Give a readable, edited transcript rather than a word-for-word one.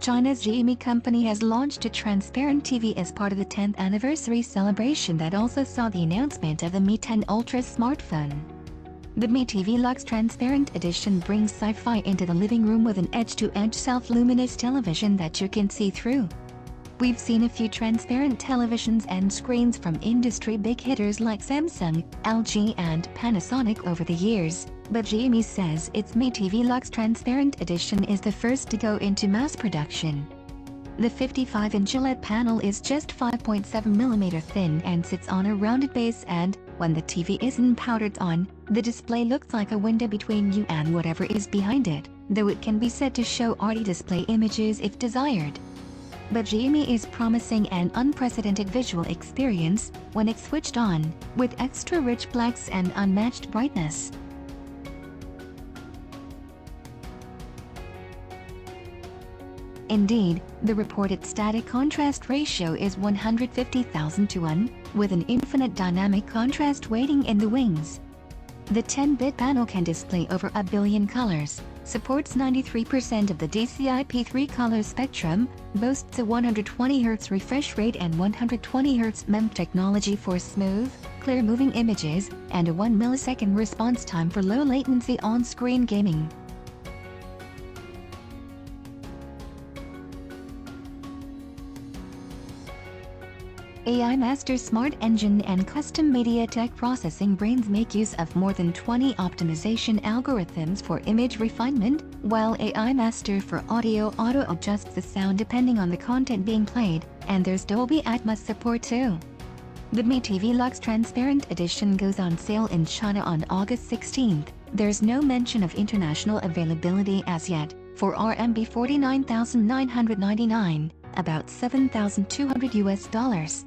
China's Xiaomi company has launched a transparent TV as part of the 10th anniversary celebration that also saw the announcement of the Mi 10 Ultra smartphone. The Mi TV LUX Transparent Edition brings sci-fi into the living room with an edge-to-edge self-luminous television that you can see through. We've seen a few transparent televisions and screens from industry big hitters like Samsung, LG and Panasonic over the years, but Xiaomi says its Mi TV LUX Transparent Edition is the first to go into mass production. The 55-inch OLED panel is just 5.7mm thin and sits on a rounded base, and when the TV isn't powdered on, the display looks like a window between you and whatever is behind it, though it can be said to show arty display images if desired. But Xiaomi is promising an unprecedented visual experience when it's switched on, with extra rich blacks and unmatched brightness. Indeed, the reported static contrast ratio is 150,000 to 1, with an infinite dynamic contrast weighting in the wings. The 10-bit panel can display over a billion colors, supports 93% of the DCI-P3 color spectrum, boasts a 120Hz refresh rate and 120Hz MEMS technology for smooth, clear-moving images, and a 1 millisecond response time for low-latency on-screen gaming. AI Master Smart Engine and custom MediaTek processing brains make use of more than 20 optimization algorithms for image refinement, while AI Master for audio auto-adjusts the sound depending on the content being played, and there's Dolby Atmos support too. The Mi TV LUX Transparent Edition goes on sale in China on August 16th. There's no mention of international availability as yet, for RMB 49,999, about $7,200 US.